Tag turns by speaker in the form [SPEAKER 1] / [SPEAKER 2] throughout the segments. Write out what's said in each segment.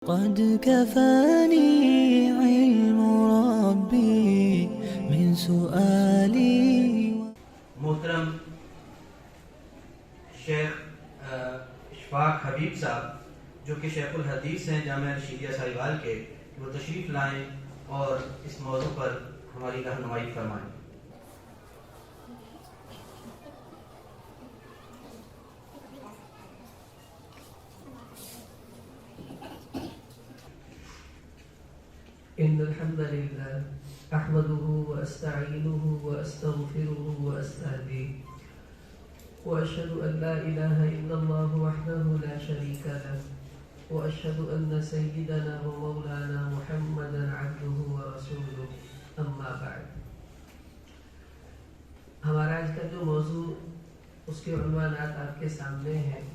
[SPEAKER 1] قد كفاني علم ربي من سؤالي.
[SPEAKER 2] محترم شیخ اشفاق حبیب صاحب جو کہ شیخ الحدیث ہیں جامعہ رشیدیہ ساہیوال کے، وہ تشریف لائیں اور اس موضوع پر ہماری رہنمائی فرمائیں۔
[SPEAKER 3] إن الحمد لله أحمده وأستعينه وأستغفره وأستهديه وأشهد أن لا إله إلا الله وحده لا شريك له وأشهد أن سيدنا ومولانا محمدا عبده ورسوله أما بعد۔ ہمارا آج کا جو موضوع اس کے عنوانات آپ کے سامنے ہیں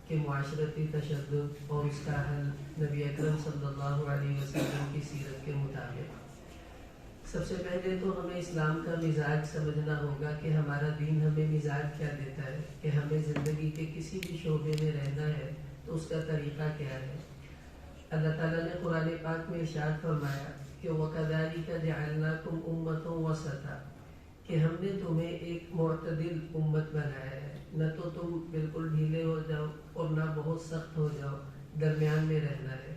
[SPEAKER 3] کہ معاشرتی تشدد اور اس کا حل نبی اکرم صلی اللہ علیہ وسلم کی سیرت کے مطابق۔ سب سے پہلے تو ہمیں اسلام کا مزاج سمجھنا ہوگا کہ ہمارا دین ہمیں مزاج کیا دیتا ہے، کہ ہمیں زندگی کے کسی بھی شعبے میں رہنا ہے تو اس کا طریقہ کیا ہے۔ اللہ تعالیٰ نے قرآن پاک میں ارشاد فرمایا کہ وَكَذَلِكَ جَعَلْنَاكُمْ أُمَّةً وَسَطًا، کہ ہم نے تمہیں ایک معتدل امت بنایا ہے، نہ تو تم بالکل ڈھیلے ہو جاؤ اور نہ بہت سخت ہو جاؤ، درمیان میں رہنا ہے۔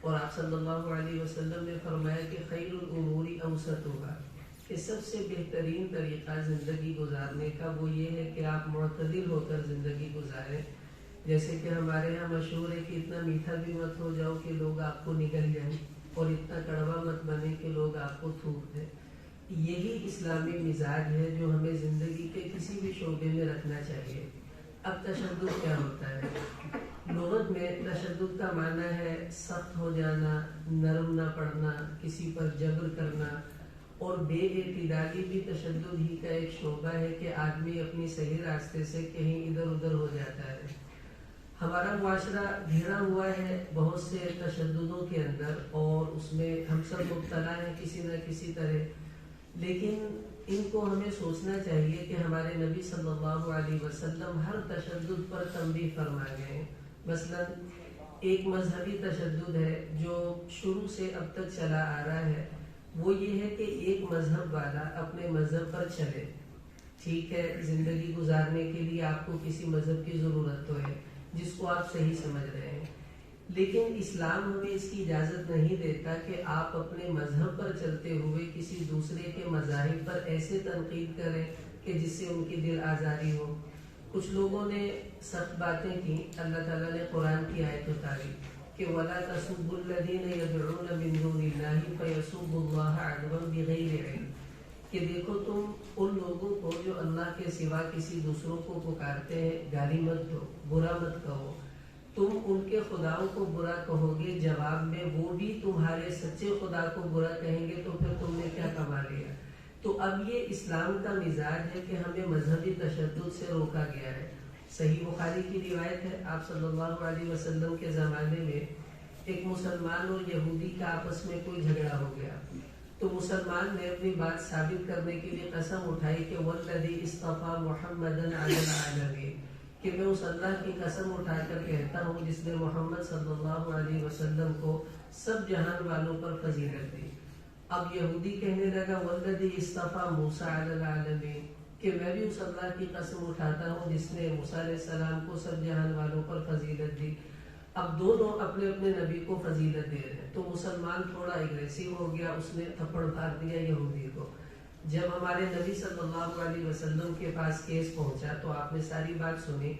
[SPEAKER 3] اور آپ صلی اللہ علیہ وسلم نے فرمایا کہ خیر الامور اوسطها، کہ سب سے بہترین طریقہ زندگی گزارنے کا وہ یہ ہے کہ آپ معتدل ہو کر زندگی گزاریں۔ جیسے کہ ہمارے یہاں مشہور ہے کہ اتنا میٹھا بھی مت ہو جاؤ کہ لوگ آپ کو نگل جائیں، اور اتنا کڑوا مت بنے کہ لوگ آپ کو تھوک دیں۔ یہی اسلامی مزاج ہے جو ہمیں زندگی کے کسی بھی شعبے میں رکھنا چاہیے۔ اب تشدد کیا ہوتا ہے؟ لغت میں تشدد کا معنی ہے سخت ہو جانا، نرم نہ پڑنا، کسی پر جبر کرنا، اور بے اعتدالی بھی تشدد ہی کا ایک شعبہ ہے کہ آدمی اپنی صحیح راستے سے کہیں ادھر ادھر ہو جاتا ہے۔ ہمارا معاشرہ گھرا ہوا ہے بہت سے تشددوں کے اندر، اور اس میں ہم سب مبتلا ہیں کسی نہ کسی طرح، لیکن ان کو ہمیں سوچنا چاہیے کہ ہمارے نبی صلی اللہ علیہ وسلم ہر تشدد پر تنبیہ فرما گئے ہیں۔ مثلا ایک مذہبی تشدد ہے جو شروع سے اب تک چلا آ رہا ہے، وہ یہ ہے کہ ایک مذہب والا اپنے مذہب پر چلے۔ ٹھیک ہے، زندگی گزارنے کے لیے آپ کو کسی مذہب کی ضرورت تو ہے جس کو آپ صحیح سمجھ رہے ہیں، لیکن اسلام ہمیں اس کی اجازت نہیں دیتا کہ آپ اپنے مذہب پر چلتے ہوئے کسی دوسرے کے مذاہب پر ایسے تنقید کریں کہ جس سے ان کی دل آزاری ہو۔ کچھ لوگوں نے سخت باتیں کی، اللہ تعالیٰ نے قرآن کی آیت اتاری کہ وَلَا تَسُبُّوا الَّذِينَ يَدْعُونَ مِن دُونِ اللَّهِ فَيَسُبُّوا اللَّهَ عَدْوًا بِغَيْرِ عِلْمٍ، کہ دیکھو تم ان لوگوں کو جو اللہ کے سوا کسی دوسروں کو پکارتے ہیں گالی مت دو، برا مت کہو۔ تم ان کے خداؤں کو برا کہو گے، جواب میں وہ بھی تمہارے سچے خدا کو برا کہیں گے، تو پھر تم نے کیا کما لیا؟ تو اب یہ اسلام کا مزاج ہے کہ ہمیں مذہبی تشدد سے روکا گیا ہے۔ صحیح بخاری کی روایت ہے، آپ صلی اللہ علیہ وسلم کے زمانے میں ایک مسلمان اور یہودی کا آپس میں کوئی جھگڑا ہو گیا، تو مسلمان نے اپنی بات ثابت کرنے کے لیے قسم اٹھائی کہ والذی اصطفی محمدا علی العالمین، کہ میں اس اللہ کی قسم اٹھا کر کہتا ہوں جس نے محمد صلی اللہ علیہ وسلم کو سب جہان والوں پر فضیلت دی۔ اب یہودی کہنے لگا والذی اصطفی موسیٰ علی العالمین، کہ میں بھی اس اللہ کی قسم اٹھاتا ہوں جس نے موسیٰ علیہ السلام کو سب جہان والوں پر فضیلت دی۔ اب دونوں اپنے اپنے نبی کو فضیلت دے رہے ہیں، تو مسلمان تھوڑا اگریسو ہو گیا، اس نے تھپڑ مار دیا یہودی کو۔ جب ہمارے نبی صلی اللہ علیہ وسلم کے پاس کیس پہنچا تو آپ نے ساری بات سنی۔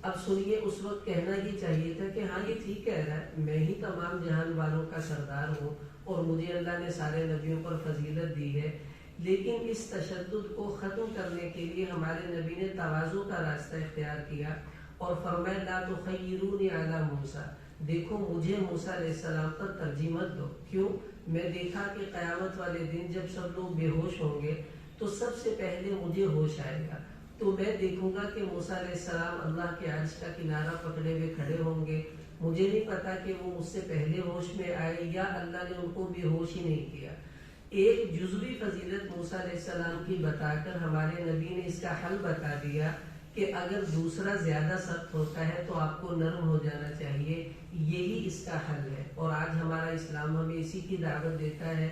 [SPEAKER 3] اب سنیے، اس وقت کہنا یہ چاہیے تھا کہ ہاں یہ ٹھیک کہہ رہا ہے، میں ہی تمام جہان والوں کا سردار ہوں اور مجھے اللہ نے سارے نبیوں پر فضیلت دی ہے، لیکن اس تشدد کو ختم کرنے کے لیے ہمارے نبی نے تواضع کا راستہ اختیار کیا اور فرمایا لا تخیرونی علی موسیٰ، دیکھو مجھے موسیٰ علیہ السلام پر ترجیح مت دو۔ کیوں؟ میں دیکھا کہ قیامت والے دن جب سب لوگ بے ہوش ہوں گے تو سب سے پہلے مجھے ہوش آئے گا، تو میں دیکھوں گا کہ موسیٰ علیہ السلام اللہ کے عرش کا کنارہ پکڑے ہوئے کھڑے ہوں گے۔ مجھے نہیں پتا کہ وہ مجھ سے پہلے ہوش میں آئے یا اللہ نے ان کو بے ہوش ہی نہیں کیا۔ ایک جزوی فضیلت موسیٰ علیہ السلام کی بتا کر ہمارے نبی نے اس کا حل بتا دیا کہ اگر دوسرا زیادہ سخت ہوتا ہے تو آپ کو نرم ہو جانا چاہیے، یہی اس کا حل ہے۔ اور آج ہمارا اسلام ہمیں اسی کی دعوت دیتا ہے۔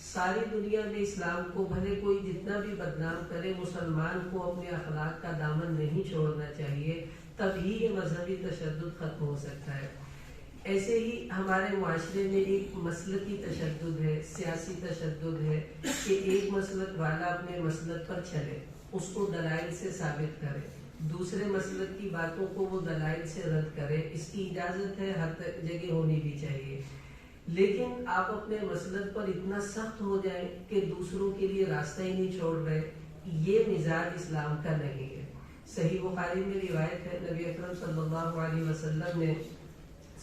[SPEAKER 3] ساری دنیا میں اسلام کو بھلے کوئی جتنا بھی بدنام کرے، مسلمان کو اپنے اخلاق کا دامن نہیں چھوڑنا چاہیے، تبھی یہ مذہبی تشدد ختم ہو سکتا ہے۔ ایسے ہی ہمارے معاشرے میں ایک مسلکی تشدد ہے، سیاسی تشدد ہے کہ ایک مسلک والا اپنے مسلک پر چلے، اس کو دلائل سے ثابت کرے، دوسرے مسلک کی باتوں کو وہ دلائل سے رد کرے۔ اس کی اجازت ہے، ہر جگہ ہونی بھی چاہیے، لیکن آپ اپنے مسلک پر اتنا سخت ہو جائیں کہ دوسروں کے لیے راستہ ہی نہیں چھوڑ رہے، یہ مزاج اسلام کا نہیں ہے۔ صحیح بخاری میں روایت ہے، نبی اکرم صلی اللہ علیہ وسلم نے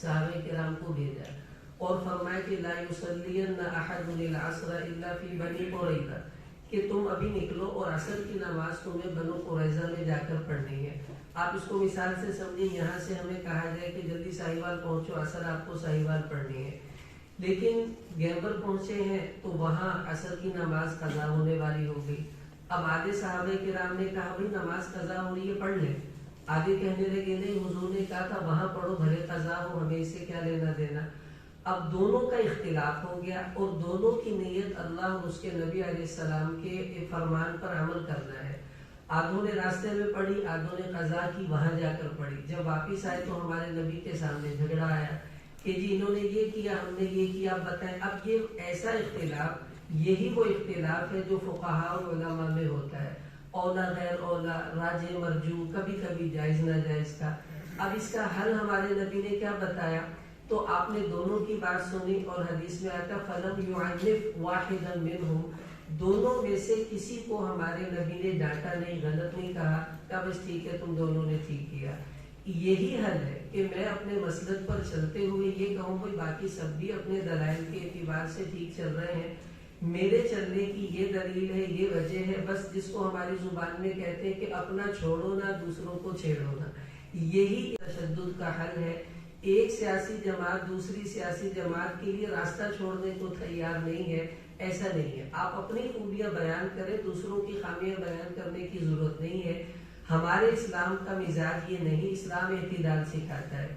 [SPEAKER 3] صحابہ کرام کو بھیجا اور فرمایا کہ لا یصلین احد العصر الا فی بنی قریظہ، کہ تم ابھی نکلو اور عصر کی نماز تمہیں بنو قریظہ میں جا کر پڑھنی ہے۔ آپ اس کو مثال سے سمجھیں، یہاں سے ہمیں کہا جائے کہ جلدی ساہیوال پہنچو، عصر آپ کو ساہیوال پڑھنی ہے، لیکن گیبر پہنچے ہیں تو وہاں عصر کی نماز قضا ہونے والی ہو گئی۔ اب آدھے صحابہ کرام نے کہا بھائی نماز قضا ہو رہی ہے، پڑھ لیں۔ آگے کہنے لگے نہیں، حضور نے کہا تھا وہاں پڑھو، بھلے قضا ہو، ہمیں اسے کیا لینا دینا۔ اب دونوں کا اختلاف ہو گیا اور دونوں کی نیت اللہ اور اس کے نبی علیہ السلام کے فرمان پر عمل کرنا ہے۔ آدھوں نے راستے میں پڑھی، آدھوں نے قضا کی، وہاں جا کر پڑھی۔ جب واپس آئے تو ہمارے نبی کے سامنے جھگڑا آیا کہ جی انہوں نے یہ کیا، ہم نے یہ کیا، آپ بتائیں۔ اب یہ ایسا اختلاف، یہی وہ اختلاف ہے جو فقہاء اور علماء میں ہوتا ہے، اولا غیر اولا، راجح مرجو، کبھی کبھی جائز ناجائز کا۔ اب اس کا حل ہمارے نبی نے کیا بتایا؟ تو آپ نے دونوں کی بات سنی اور حدیث میں آتا فلم یعنف واحدا منہم، دونوں میں سے کسی کو ہمارے نبی نے ڈانٹا نہیں، غلط نہیں کہا، کہ بس ٹھیک ہے تم دونوں نے ٹھیک کیا۔ یہی حل ہے کہ میں اپنے مسلک پر چلتے ہوئے یہ کہوں بھائی باقی سب بھی اپنے دلائل کے اعتبار سے ٹھیک چل رہے ہیں، میرے چلنے کی یہ دلیل ہے، یہ وجہ ہے، بس جس کو ہماری زبان میں کہتے ہیں کہ اپنا چھوڑو نہ دوسروں کو چھیڑو نہ، یہی تشدد کا حل ہے۔ ایک سیاسی جماعت دوسری سیاسی جماعت کے لیے راستہ چھوڑنے کو تیار نہیں ہے، ایسا نہیں ہے۔ آپ اپنی خوبیاں بیان کریں، دوسروں کی خامیاں بیان کرنے کی ضرورت نہیں ہے۔ ہمارے اسلام کا مزاج یہ نہیں، اسلام اعتدال سکھاتا ہے۔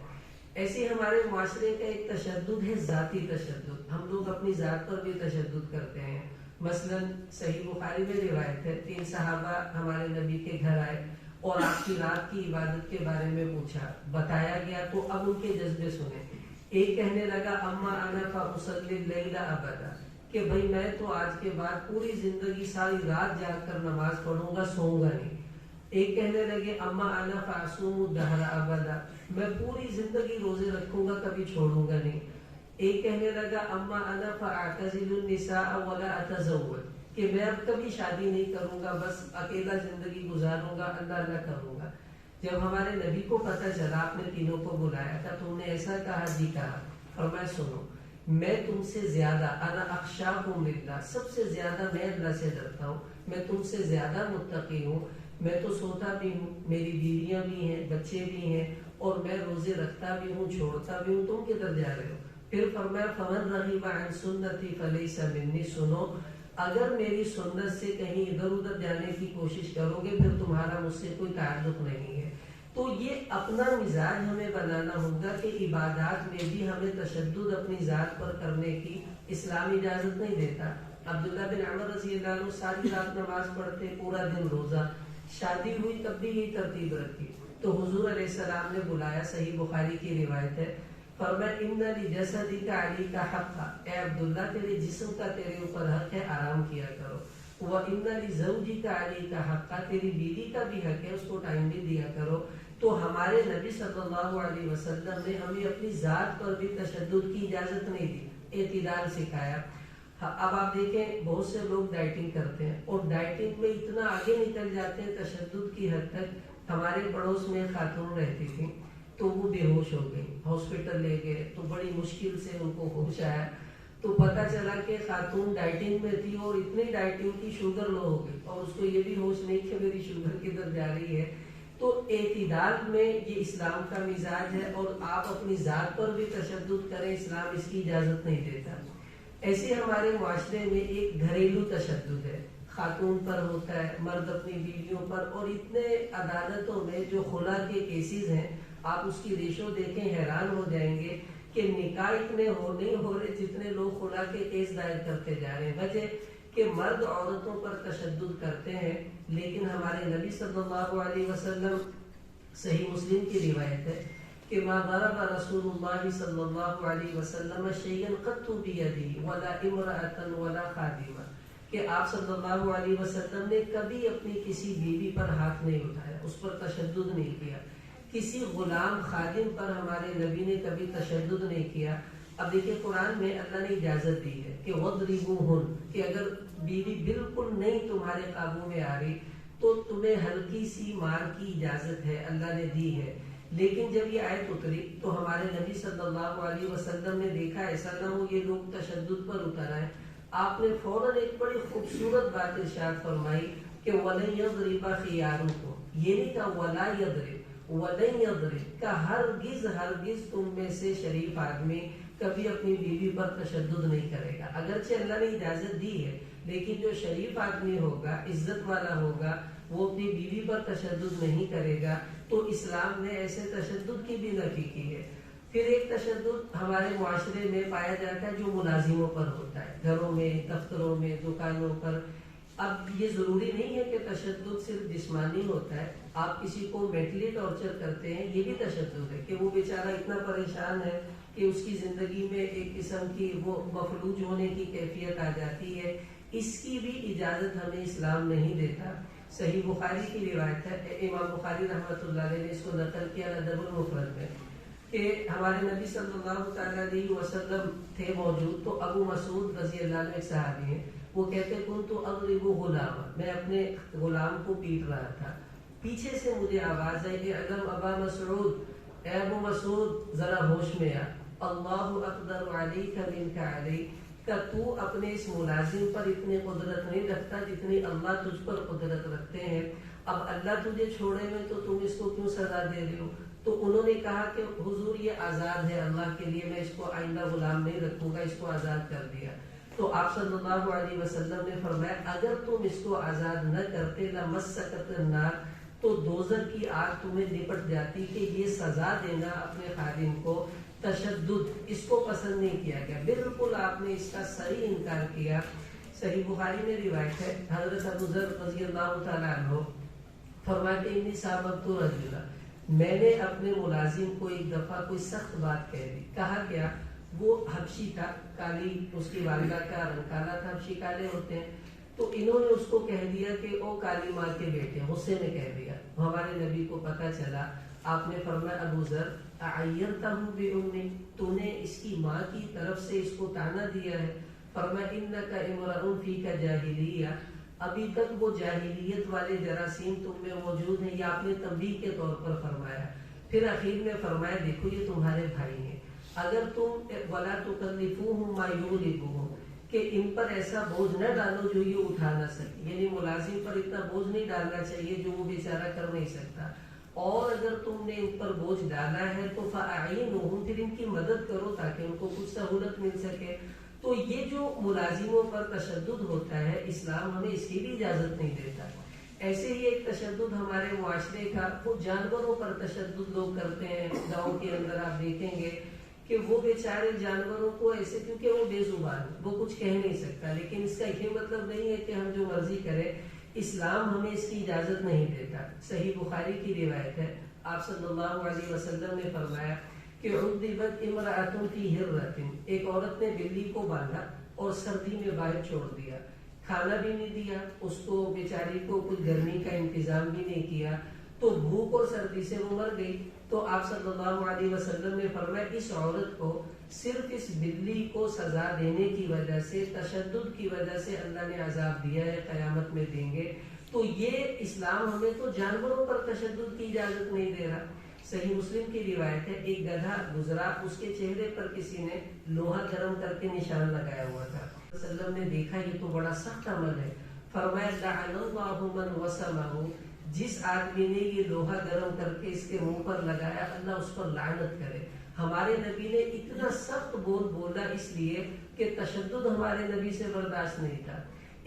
[SPEAKER 3] ایسے ہمارے معاشرے کا ایک تشدد ہے، ذاتی تشدد، ہم لوگ اپنی ذات پر بھی تشدد کرتے ہیں۔ مثلا صحیح بخاری میں روایت ہے، 3 صحابہ ہمارے نبی کے گھر آئے اور آپ کی رات کی عبادت کے بارے میں پوچھا، بتایا گیا تو اب ان کے جذبے سنیں۔ ایک کہنے لگا اما انا فاصلی اللیل ابدا، کہ بھائی میں تو آج کے بعد پوری زندگی ساری رات جاگ کر نماز پڑھوں گا، سوؤں گا نہیں۔ ایک کہنے لگے اما انا فاصوم الدہر ابدا، میں پوری زندگی روزے رکھوں گا، کبھی چھوڑوں گا نہیں۔ ایک کہنے لگا اما انا فاعتزل النساء ولا اتزوج، کہ میں اب کبھی شادی نہیں کروں گا، بس اکیلا زندگی گزاروں گا، اللہ اللہ کروں گا۔ جب ہمارے نبی کو پتہ چلا، آپ نے تینوں کو بلایا تھا، تم نے ایسا کہا؟ جی کہا۔ فرمایا سنو، میں تم سے زیادہ، انا اخشاکم للہ، سب سے زیادہ میں اللہ سے ڈرتا ہوں، میں تم سے زیادہ متقی ہوں، میں تو سوتا بھی ہوں، میری بیویاں بھی ہیں، بچے بھی ہیں، اور میں روزے رکھتا بھی ہوں، چھوڑتا بھی ہوں، تم کدھر جا رہے ہو؟ پھر فرمایا فمن رغب عن سنتی فلیس منی، سنو اگر میری سنت سے کہیں ادھر ادھر جانے کی کوشش کرو گے پھر تمہارا مجھ سے کوئی تعلق نہیں ہے۔ تو یہ اپنا مزاج ہمیں بنانا ہوگا کہ عبادات میں بھی ہمیں تشدد اپنی ذات پر کرنے کی اسلام اجازت نہیں دیتا۔ عبداللہ بن عمر رضی اللہ عنہ ساری رات نماز پڑھتے، پورا دن روزہ، شادی ہوئی تب بھی یہی ترتیب رکھی۔ تو حضور علیہ السلام نے بلایا، صحیح بخاری کی روایت ہے، فرمایا ان لجسدک علیک حقا، اے عبداللہ تیرے جسم کا تیرے اوپر حق ہے، آرام کیا کرو۔ وان لزوجک علیک حقا، تیری بیوی کا بھی حق ہے، اس کو ٹائم بھی دیا کرو۔ تو ہمارے نبی صلی اللہ علیہ وسلم نے ہمیں اپنی ذات پر بھی تشدد کی اجازت نہیں دی، اعتدال سکھایا۔ اب آپ دیکھیں بہت سے لوگ ڈائٹنگ کرتے ہیں اور ڈائٹنگ میں اتنا آگے نکل جاتے ہیں تشدد کی حد تک۔ ہمارے پڑوس میں خاتون رہتی تھی تو وہ بے ہوش ہو گئی، ہاسپٹل لے گئے تو بڑی مشکل سے ان کو ہوش آیا، تو پتہ چلا کہ خاتون ڈائٹنگ میں تھی اور اتنی ڈائٹنگ کی شوگر لو ہو گئی اور اس کو یہ بھی ہوش نہیں کہ میری شوگر کدھر جا رہی ہے۔ تو اعتدال میں یہ اسلام کا مزاج ہے، اور آپ اپنی ذات پر بھی تشدد کریں، اسلام اس کی اجازت نہیں دیتا۔ ایسے ہمارے معاشرے میں ایک گھریلو تشدد ہے، خاتون پر ہوتا ہے، مرد اپنی بیویوں پر، اور اتنے عدالتوں میں جو خلا کے کیسز ہیں آپ اس کی ریشو دیکھیں حیران ہو جائیں گے کہ نکاح اتنے نہیں ہو رہے جتنے لوگ خلا کے کیس دائر کرتے جا رہے ہیں۔ وجہ کہ مرد عورتوں پر تشدد کرتے ہیں، لیکن ہمارے نبی صلی اللہ علیہ وسلم، صحیح مسلم کی روایت ہے کہ ما ضرب رسول اللہ صلی اللہ علیہ وسلم شیئا قط بیدہ ولا امرأة ولا خادمہ، کہ آپ صلی اللہ علیہ وسلم نے کبھی اپنی کسی بیوی پر ہاتھ نہیں اٹھایا، اس پر تشدد نہیں کیا، کسی غلام خادم پر ہمارے نبی نے کبھی تشدد نہیں کیا۔ اب دیکھیں قرآن میں اللہ نے اجازت دی ہے کہ وَضْرِبُوهُنَّ، کہ اگر بیوی بالکل نہیں تمہارے قابو میں آ رہی تو تمہیں ہلکی سی مار کی اجازت ہے، اللہ نے دی ہے۔ لیکن جب یہ آیت اتری تو ہمارے نبی صلی اللہ علیہ وسلم نے دیکھا ایسا نہ ہو یہ لوگ تشدد پر اتر آئے، آپ نے فوراً ایک بڑی خوبصورت بات ارشاد فرمائی کہ وَلَن يَضْرِبَ خِيَارُكُمْ، یہ نہیں کہا وَلَا يَضْرِبْ، وَلَن يَضْرِبْ، کہ ہرگز تم میں سے شریف آدمی کبھی اپنی بیوی پر تشدد نہیں کرے گا۔ اگرچہ اللہ نے اجازت دی ہے لیکن جو شریف آدمی ہوگا، عزت والا ہوگا، وہ اپنی بیوی پر تشدد نہیں کرے گا۔ تو اسلام نے ایسے تشدد کی بھی نفی کی ہے۔ پھر ایک تشدد ہمارے معاشرے میں پایا جاتا ہے جو ملازموں پر ہوتا ہے، گھروں میں، دفتروں میں، دکانوں پر۔ اب یہ ضروری نہیں ہے کہ تشدد صرف جسمانی ہوتا ہے، آپ کسی کو مینٹلی ٹارچر کرتے ہیں، یہ بھی تشدد ہے کہ وہ بیچارہ اتنا پریشان ہے کہ اس کی زندگی میں ایک قسم کی وہ مفلوج ہونے کی کیفیت آ جاتی ہے، اس کی بھی اجازت ہمیں اسلام نہیں دیتا۔ صحیح بخاری کی روایت ہے، امام بخاری رحمۃ اللہ علیہ نے اس کو نقل کیا ادب المفرد میں، کہ ہمارے نبی صلی اللہ تعالیٰ علیہ وسلم تھے موجود تو ابو مسعود رضی اللہ عنہ ایک صحابی ہیں، وہ کہتے کنت اضرب غلاما، میں اپنے غلام کو پیٹ رہا تھا، پیچھے سے مجھے آواز آئی کہ اعلم ابا مسعود، اے ابو مسعود ذرا ہوش میں آ، اللہ اقدر علیک منک علی، کہ تو اپنے اس ملازم پر اتنی قدرت نہیں رکھتا جتنی اللہ تجھ پر قدرت رکھتے ہیں، اب اللہ تجھے چھوڑے میں تو تم اس کو کیوں سزا دے رہے ہو؟ تو انہوں نے کہا کہ حضور یہ آزاد ہے اللہ کے لیے، میں اس کو آئندہ غلام نہیں رکھوں گا، اس کو آزاد کر دیا۔ تو آپ صلی اللہ علیہ وسلم نے فرمایا اگر تم اس کو آزاد نہ کرتے لمسکت النار، تو دوزخ کی آگ تمہیں لپٹ جاتی، کہ یہ سزا دینا اپنے خادم کو تشدد، اس کو پسند نہیں کیا گیا، بالکل آپ نے اس کا صحیح انکار کیا۔ صحیح بخاری میں روایت ہے، حضرت ابو ذر رضی اللہ تعالیٰ عنہ فرماتے انی سابقت رجلا، میں نے اپنے ملازم کو ایک دفعہ کوئی سخت بات کہہ دی، کہا کیا، وہ حبشی تھا، کالی، اس کی والدہ کا رنگ کالا تھا، حبشی کالے ہوتے ہیں، تو انہوں نے اس کو کہہ دیا کہ او کالی ماں کے بیٹے، غصے میں کہہ دیا۔ ہمارے نبی کو پتہ چلا، آپ نے فرمایا ابو ذر اعیرتہ بأمی، تو نے اس کی ماں کی طرف سے اس کو طعنہ دیا ہے؟ فرمایا انک امرؤ فیک جاہلیہ، ابھی تک وہ جاہلیت والے جراثیم تم میں موجود ہیں، یہ آپ نے تنبیہ کے طور پر فرمایا۔ پھر اخیر میں فرمایا دیکھو یہ تمہارے بھائی ہیں، اگر تم ولا تکلفوہم ما یغلبوہم، کہ ان پر ایسا بوجھ نہ ڈالو جو یہ اٹھا نہ سکے، یعنی ملازم پر اتنا بوجھ نہیں ڈالنا چاہیے جو وہ بیچارہ کر نہیں سکتا، اور اگر تم نے ان پر بوجھ ڈالا ہے تو فاعینوہم، پھر ان کی مدد کرو تاکہ ان کو کچھ سہولت مل سکے۔ تو یہ جو ملازموں پر تشدد ہوتا ہے اسلام ہمیں اس کی بھی اجازت نہیں دیتا۔ ایسے ہی ایک تشدد ہمارے معاشرے کا وہ جانوروں پر تشدد لوگ کرتے ہیں، گاؤں کے اندر آپ دیکھیں گے کہ وہ بیچارے جانوروں کو ایسے، کیونکہ وہ بے زبان، وہ کچھ کہہ نہیں سکتا، لیکن اس کا یہ مطلب نہیں ہے کہ ہم جو مرضی کریں، اسلام ہمیں اس کی اجازت نہیں دیتا۔ صحیح بخاری کی روایت ہے، آپ صلی اللہ علیہ وسلم نے فرمایا کہ عذبت امرأۃ فی ہرۃ، ایک عورت نے بلی کو باندھا اور سردی میں باہر چھوڑ دیا، کھانا بھی نہیں دیا اس کو، بیچاری کو کچھ گرمی کا انتظام بھی نہیں کیا، تو بھوک اور سردی سے وہ مر گئی۔ تو آپ صلی اللہ علیہ وسلم نے فرمایا اس عورت کو صرف اس بلی کو سزا دینے کی وجہ سے، تشدد کی وجہ سے اللہ نے عذاب دیا ہے، قیامت میں دیں گے۔ تو یہ اسلام ہمیں تو جانوروں پر تشدد کی اجازت نہیں دے رہا۔ صحیح مسلم کی روایت ہے، ایک گدھا گزرا، اس کے چہرے پر کسی نے لوہا گرم کر کے نشان لگایا ہوا تھا، وسلم نے دیکھا یہ تو بڑا سخت عمل ہے، فرمایا لعن اللہ من وسمہ، جس آدمی نے یہ لوہا گرم کر کے اس کے منہ پر لگایا اللہ اس پر لعنت کرے۔ ہمارے نبی نے اتنا سخت بول بولا اس لیے کہ تشدد ہمارے نبی سے برداشت نہیں تھا۔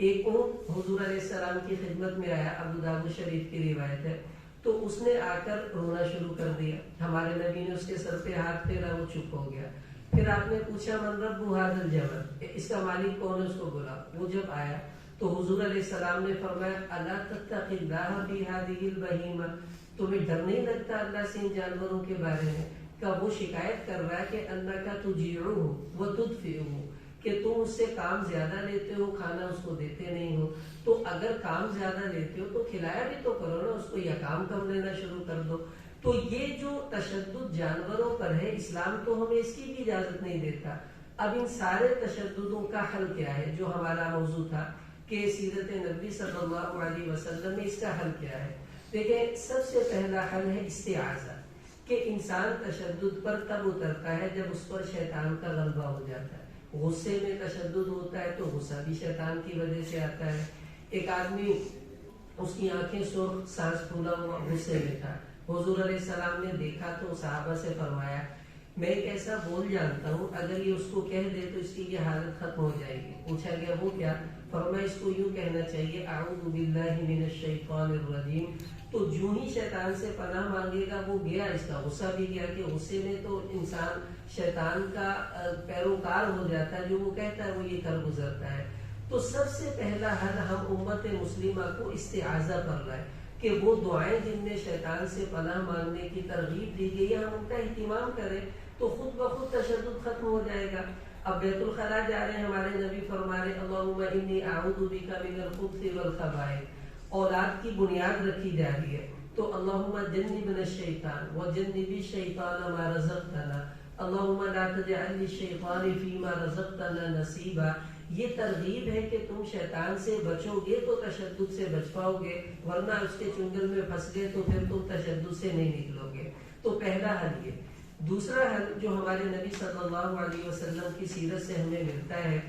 [SPEAKER 3] ایک اونٹ حضور علیہ السلام کی خدمت میں آیا، ابو داؤد شریف کی روایت ہے، تو اس نے آ کر رونا شروع کر دیا. ہمارے نبی نے اس کے سر پہ ہاتھ پھیرا، وہ چپ ہو گیا. پھر آپ نے پوچھا من رب هذا الجمل، اس کا مالک کون ہے، اس کو بولا. وہ جب آیا تو حضور علیہ السلام نے فرمایا الا تتقی اللہ فی هذه البہیمہ، تمہیں ڈر نہیں لگتا اللہ سے ان جانوروں کے بارے میں؟ کہ وہ شکایت کر رہا ہے کہ انک تجیعہ وتدفئہ، کہ تم اس سے کام زیادہ لیتے ہو، کھانا اس کو دیتے نہیں ہو. تو اگر کام زیادہ لیتے ہو تو کھلایا بھی تو کرو نا اس کو، یا کام کم لینا شروع کر دو. تو یہ جو تشدد جانوروں پر ہے، اسلام تو ہمیں اس کی بھی اجازت نہیں دیتا. اب ان سارے تشددوں کا حل کیا ہے، جو ہمارا موضوع تھا کہ سیرت نبی صلی اللہ علیہ وسلم میں اس کا حل کیا ہے. دیکھیں، سب سے پہلا حل ہے استعاذہ، کہ انسان تشدد پر تب اترتا ہے جب اس پر شیطان کا غلبہ ہو جاتا ہے. غصے میں تشدد ہوتا ہے تو غصہ بھی شیطان کی وجہ سے آتا ہے. ایک آدمی، اس کی آنکھیں سرخ، سانس پھولا ہوا، غصے میں تھا. حضور علیہ السلام نے دیکھا تو صحابہ سے فرمایا میں ایک ایسا بول جانتا ہوں، اگر یہ اس کو کہہ دے تو اس کی یہ حالت ختم ہو جائے گی. پوچھا گیا وہ کیا؟ فرمایا اس کو یوں کہنا چاہیے اعوذ باللہ من الشیطان الرجیم. تو جو ہی شیطان سے پناہ مانگے گا وہ گیا، اس کا غصہ بھی گیا، کہ غصے میں تو انسان شیطان کا پیروکار ہو جاتا ہے، جو وہ کہتا ہے وہ یہ کر گزرتا ہے. تو سب سے پہلا حل ہم امت مسلمہ کو استعاذہ پر لائے، کہ وہ دعائیں جن میں شیطان سے پناہ مانگنے کی ترغیب دی گئی ہے ہم ان کا اہتمام کریں، تو خود بخود تشدد ختم ہو جائے گا. اب بیت الخلاء جا رہے ہیں، ہمارے نبی فرما رہے اللہم انی اعوذ بک من الخبث والخبائث. اولاد کی بنیاد رکھی جا رہی ہے تو اللہم جنبنا الشیطان وجنب الشیطان ما رزقتنا، اللہم لا تجعل للشیطان فیما رزقتنا نصیبا. یہ ترغیب ہے کہ تم شیطان سے بچو گے تو تشدد سے بچ پاؤ گے، ورنہ اس کے چنگل میں پھنس گئے تو پھر تم تشدد سے نہیں نکلو گے. تو پہلا حل یہ. دوسرا حل جو ہمارے نبی صلی اللہ علیہ وسلم کی سیرت سے ہمیں ملتا ہے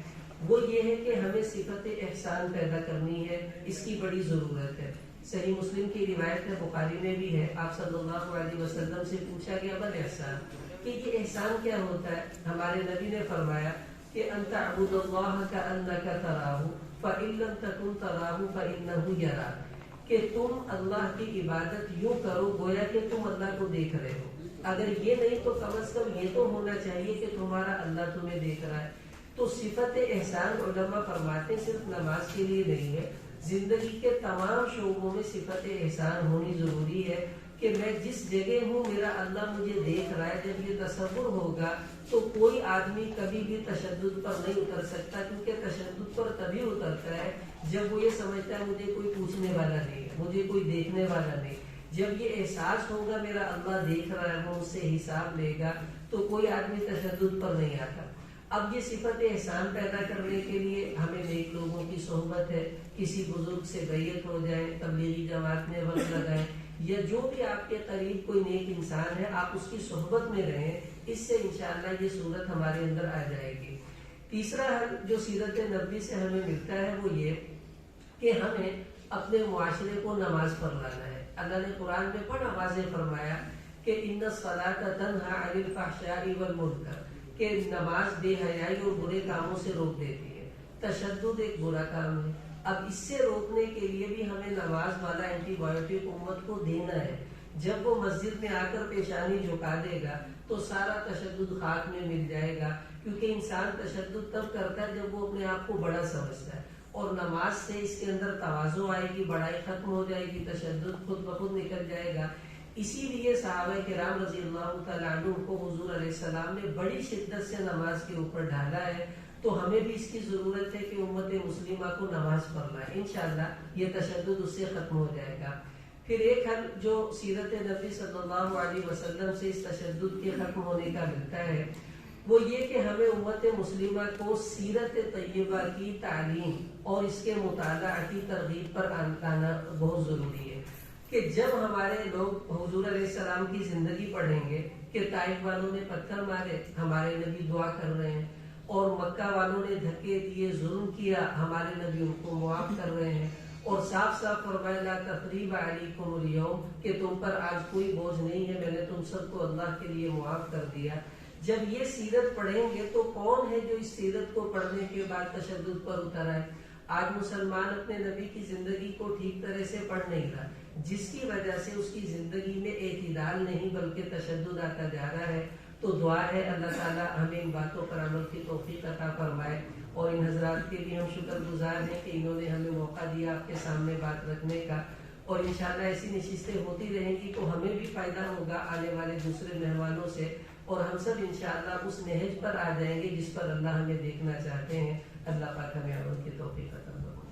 [SPEAKER 3] وہ یہ ہے کہ ہمیں صفت احسان پیدا کرنی ہے، اس کی بڑی ضرورت ہے. صحیح مسلم کی روایت ہے، بخاری میں بھی ہے، آپ صلی اللہ علیہ وسلم سے پوچھا گیا بل احسان، کہ یہ احسان کیا ہوتا ہے؟ ہمارے نبی نے فرمایا کہ ان تعبد اللہ کأنک تراہ فإن لم تکن تراہ فإنہ یراک، کہ تم اللہ کی عبادت یوں کرو گویا کہ تم اللہ کو دیکھ رہے ہو. اگر یہ نہیں تو کم از کم یہ تو ہونا چاہیے کہ تمہارا اللہ تمہیں دیکھ رہا ہے. تو صفت احسان علماء فرماتے صرف نماز کے لیے نہیں ہے، زندگی کے تمام شعبوں میں صفت احسان ہونی ضروری ہے، کہ میں جس جگہ ہوں میرا اللہ مجھے دیکھ رہا ہے. جب یہ تصور ہوگا تو کوئی آدمی کبھی بھی تشدد پر نہیں اتر سکتا، کیونکہ تشدد پر تبھی اترتا ہے جب وہ یہ سمجھتا ہے مجھے کوئی پوچھنے والا نہیں ہے، مجھے کوئی دیکھنے والا نہیں. جب یہ احساس ہوگا میرا اللہ دیکھ رہا ہے، وہ مجھ سے حساب لے گا، تو کوئی آدمی تشدد پر نہیں آتا. اب یہ صفت احسان پیدا کرنے کے لیے ہمیں نیک لوگوں کی صحبت ہے، کسی بزرگ سے بیعت ہو جائے، تبلیغی جماعت میں وقت لگائیں، یا جو بھی آپ کے قریب کوئی نیک انسان ہے آپ اس کی صحبت میں رہیں. اس سے انشاءاللہ یہ صورت ہمارے اندر آ جائے گی. تیسرا حل جو سیرت نبی سے ہمیں ملتا ہے وہ یہ کہ ہمیں اپنے معاشرے کو نماز پر لانا ہے. اللہ نے قرآن میں بڑا واضح فرمایا کہ ان الصلاۃ تنہی عن الفحشاء والمنکر، کہ نماز بے حیائی اور برے کاموں سے روک دیتی ہے. تشدد ایک برا کام ہے. اب اس سے روکنے کے لیے بھی ہمیں نماز والا اینٹی بایوٹک امت کو دینا ہے. جب وہ مسجد میں آ کر پیشانی جھکا دے گا تو سارا تشدد خاک میں مل جائے گا، کیونکہ انسان تشدد تب کرتا ہے جب وہ اپنے آپ کو بڑا سمجھتا ہے. اور نماز سے اس کے اندر تواضع آئے گی، بڑائی ختم ہو جائے گی، تشدد خود بخود نکل جائے گا. اسی لیے صحابہ کرام رضی اللہ تعالیٰ عنہ کو حضور علیہ السلام نے بڑی شدت سے نماز کے اوپر ڈالا ہے. تو ہمیں بھی اس کی ضرورت ہے کہ امت مسلمہ کو نماز پڑھنا ہے. انشاءاللہ یہ تشدد اس سے ختم ہو جائے گا. پھر ایک حل جو سیرت نبی صلی اللہ علیہ وسلم سے اس تشدد کے ختم ہونے کا ملتا ہے وہ یہ کہ ہمیں امت مسلمہ کو سیرت طیبہ کی تعلیم اور اس کے مطالعہ کی ترغیب پر آنا بہت ضروری ہے. کہ جب ہمارے لوگ حضور علیہ السلام کی زندگی پڑھیں گے کہ طائف والوں نے پتھر مارے، ہمارے نبی دعا کر رہے ہیں، اور مکہ والوں نے دھکے دیے، ظلم کیا، ہمارے نبی ان کو معاف کر رہے ہیں، اور صاف صاف فرمایا لا تثریب علیکم اليوم، کہ تم پر آج کوئی بوجھ نہیں ہے، میں نے تم سب کو اللہ کے لیے معاف کر دیا. جب یہ سیرت پڑھیں گے تو کون ہے جو اس سیرت کو پڑھنے کے بعد تشدد پر اتر آئے؟ آج مسلمان اپنے نبی کی زندگی کو ٹھیک طرح سے پڑھ نہیں رہا، جس کی وجہ سے اس کی زندگی میں اعتدال نہیں بلکہ تشدد آتا جا رہا ہے۔ تو دعا ہے اللہ تعالیٰ ہمیں ان باتوں پر عمل کی توفیق عطا فرمائے، اور ان حضرات کے بھی ہم شکر گزار ہیں کہ انہوں نے ہمیں موقع دیا آپ کے سامنے بات رکھنے کا، اور انشاءاللہ ایسی نشستیں ہوتی رہیں گی تو ہمیں بھی فائدہ ہوگا آنے والے دوسرے مہمانوں سے، اور ہم سب انشاءاللہ اس نہج پر آ جائیں گے جس پر اللہ ہمیں دیکھنا چاہتے ہیں۔ اللہ پاک ہمیں عمل کی توفیق عطا فرمائے۔